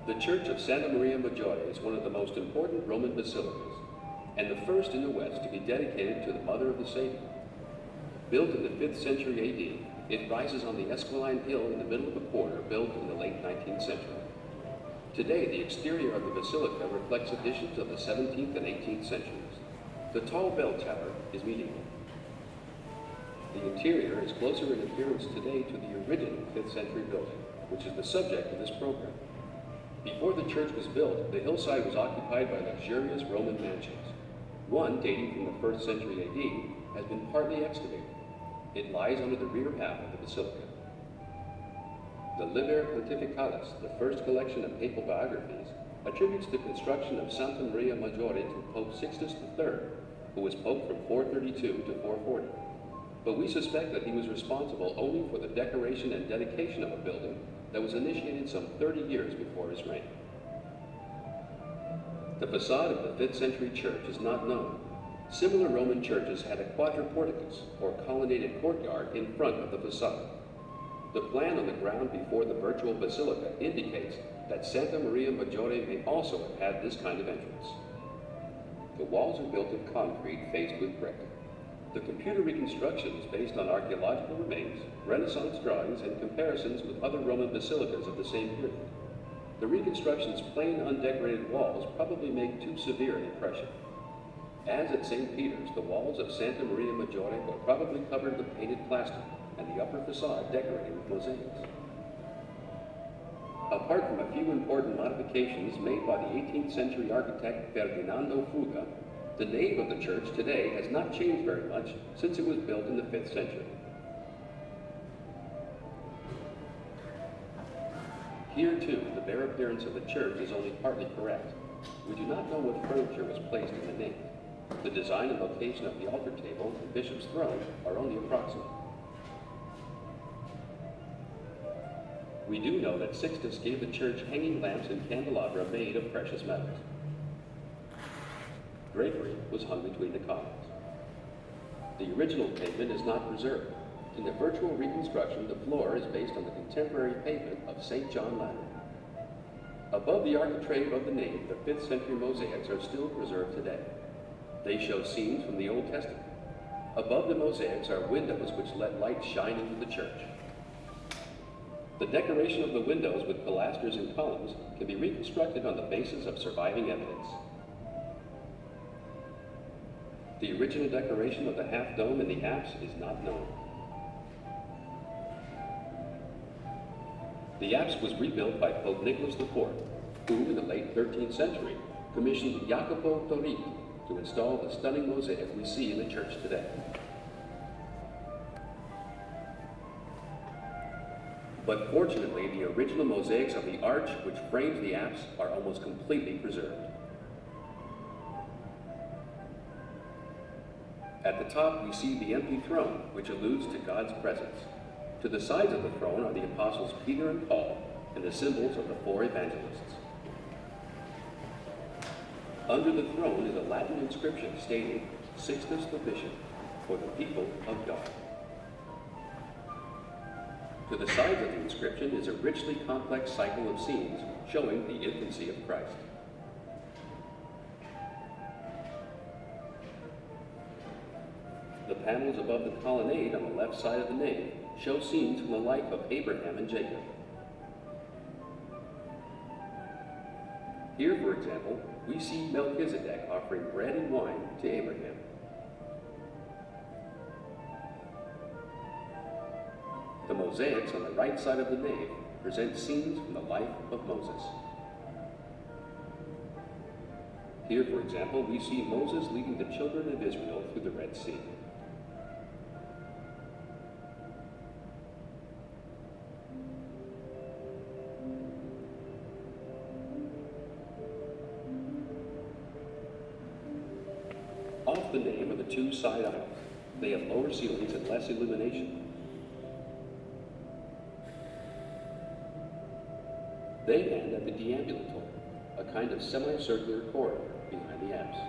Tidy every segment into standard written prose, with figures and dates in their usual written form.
The Church of Santa Maria Maggiore is one of the most important Roman basilicas, and the first in the West to be dedicated to the Mother of the Savior. Built in the 5th century AD, it rises on the Esquiline Hill in the middle of a quarter built in the late 19th century. Today, the exterior of the basilica reflects additions of the 17th and 18th centuries. The tall bell tower is medieval. The interior is closer in appearance today to the original 5th century building, which is the subject of this program. Before the church was built, the hillside was occupied by luxurious Roman mansions. One, dating from the 1st century AD, has been partly excavated. It lies under the rear half of the basilica. The Liber Pontificalis, the first collection of papal biographies, attributes the construction of Santa Maria Maggiore to Pope Sixtus III, who was pope from 432 to 440. But we suspect that he was responsible only for the decoration and dedication of a building that was initiated some 30 years before his reign. The facade of the 5th century church is not known. Similar Roman churches had a quadriporticus, or colonnaded courtyard, in front of the facade. The plan on the ground before the virtual basilica indicates that Santa Maria Maggiore may also have had this kind of entrance. The walls are built of concrete faced with brick. The computer reconstruction is based on archaeological remains, Renaissance drawings, and comparisons with other Roman basilicas of the same period. The reconstruction's plain, undecorated walls probably make too severe an impression. As at St. Peter's, the walls of Santa Maria Maggiore were probably covered with painted plaster, and the upper facade decorated with mosaics. Apart from a few important modifications made by the 18th century architect Ferdinando Fuga, the nave of the church today has not changed very much since it was built in the 5th century. Here, too, the bare appearance of the church is only partly correct. We do not know what furniture was placed in the nave. The design and location of the altar table and bishop's throne are only approximate. We do know that Sixtus gave the church hanging lamps and candelabra made of precious metals. Drapery was hung between the columns. The original pavement is not preserved. In the virtual reconstruction, the floor is based on the contemporary pavement of St. John Lateran. Above the architrave of the nave, the 5th century mosaics are still preserved today. They show scenes from the Old Testament. Above the mosaics are windows which let light shine into the church. The decoration of the windows with pilasters and columns can be reconstructed on the basis of surviving evidence. The original decoration of the half dome in the apse is not known. The apse was rebuilt by Pope Nicholas IV, who in the late 13th century commissioned Jacopo Toriti to install the stunning mosaic we see in the church today. But fortunately, the original mosaics of the arch which frames the apse are almost completely preserved. At the top, we see the empty throne, which alludes to God's presence. To the sides of the throne are the apostles Peter and Paul, and the symbols of the 4 evangelists. Under the throne is a Latin inscription stating, Sixtus the Bishop, for the people of God. To the sides of the inscription is a richly complex cycle of scenes showing the infancy of Christ. The panels above the colonnade on the left side of the nave show scenes from the life of Abraham and Jacob. Here, for example, we see Melchizedek offering bread and wine to Abraham. The mosaics on the right side of the nave present scenes from the life of Moses. Here, for example, we see Moses leading the children of Israel through the Red Sea. Off the nave are the 2 side aisles. They have lower ceilings and less illumination. They end at the deambulatory, a kind of semicircular corridor behind the apse.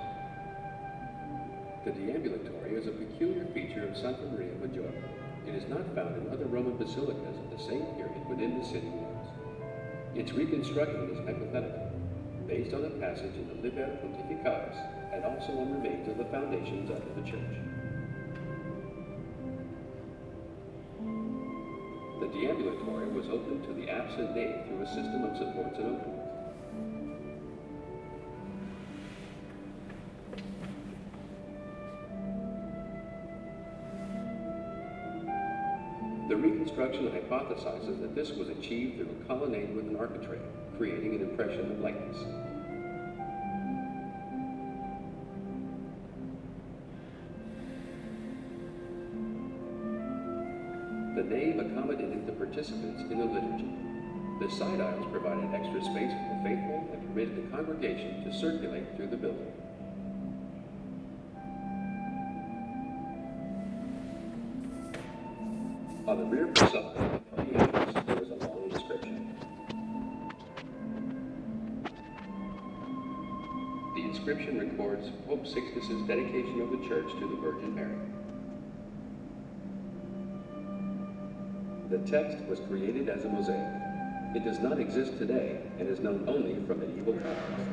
The deambulatory is a peculiar feature of Santa Maria Maggiore. It is not found in other Roman basilicas of the same period within the city walls. Its reconstruction is hypothetical, based on a passage in the Liber Pontificalis and also on remains of the foundations of the church. The deambulatory was opened to the apse and nave through a system of supports and openings. The reconstruction hypothesizes that this was achieved through a colonnade with an architrave, creating an impression of lightness. The nave accommodated the participants in the liturgy. The side aisles provided extra space for the faithful and permitted the congregation to circulate through the building. On the rear facade of the entrance, there was a long inscription. The inscription records Pope Sixtus's dedication of the church to the Virgin Mary. The text was created as a mosaic. It does not exist today and is known only from medieval times.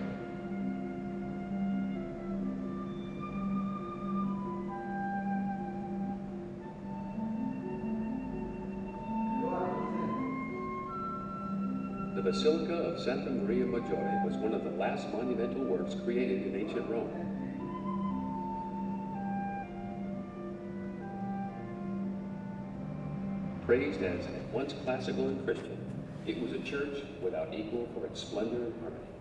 The Basilica of Santa Maria Maggiore was one of the last monumental works created in ancient Rome. Praised as at once classical and Christian, it was a church without equal for its splendor and harmony.